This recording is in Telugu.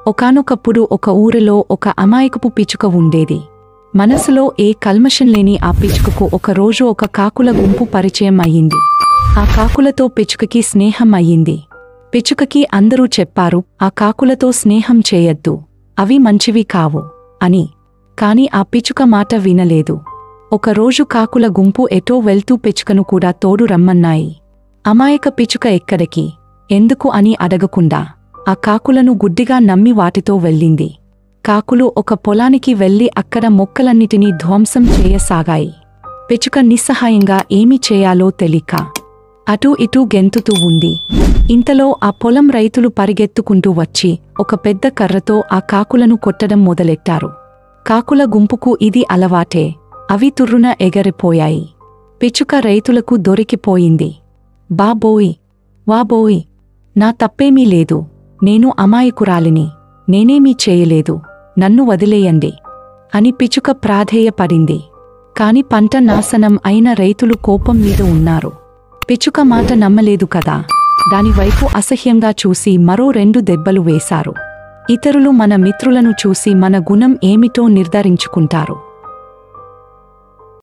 ఒకానొకప్పుడు ఒక ఊరిలో ఒక అమాయకపు పిచ్చుక ఉండేది. మనసులో ఏ కల్మషం లేని ఆ పిచ్చుకకు ఒకరోజు ఒక కాకుల గుంపు పరిచయం అయ్యింది. ఆ కాకులతో పిచ్చుకకి స్నేహం అయ్యింది. పిచ్చుకకి అందరూ చెప్పారు, ఆ కాకులతో స్నేహం చేయొద్దు, అవి మంచివి కావు అని. కాని ఆ పిచ్చుక మాట వినలేదు. ఒకరోజు కాకుల గుంపు ఎటో వెళ్తూ పిచ్చుకను కూడా తోడు రమ్మన్నాయి. అమాయక పిచ్చుక ఎక్కడికి, ఎందుకు అని అడగకుండా ఆ కాకులను గుడ్డిగా నమ్మి వాటితో వెళ్ళింది. కాకులు ఒక పొలానికి వెళ్లి అక్కడ మొక్కలన్నిటినీ ధ్వంసం చేయసాగాయి. పిచ్చుక నిస్సహాయంగా ఏమి చేయాలో తెలియక అటూ ఇటూ గెంతుతూ ఉంది. ఇంతలో ఆ పొలం రైతులు పరిగెత్తుకుంటూ వచ్చి ఒక పెద్ద కర్రతో ఆ కాకులను కొట్టడం మొదలెట్టారు. కాకుల గుంపుకు ఇది అలవాటే. అవి తుర్రున ఎగరిపోయాయి. పిచ్చుక రైతులకు దొరికిపోయింది. బాబోయ్, వాబోయ్, నా తప్పేమీ లేదు, నేను అమాయకురాలిని, నేనేమీ చేయలేదు, నన్ను వదిలేయండి అని పిచ్చుక ప్రాధేయపడింది. కాని పంట నాశనం అయిన రైతులు కోపం మీద ఉన్నారు. పిచ్చుక మాట నమ్మలేదు కదా. దానివైపు అసహ్యంగా చూసి మరో 2 దెబ్బలు వేశారు. ఇతరులు మన మిత్రులను చూసి మన గుణం ఏమిటో నిర్ధారించుకుంటారు.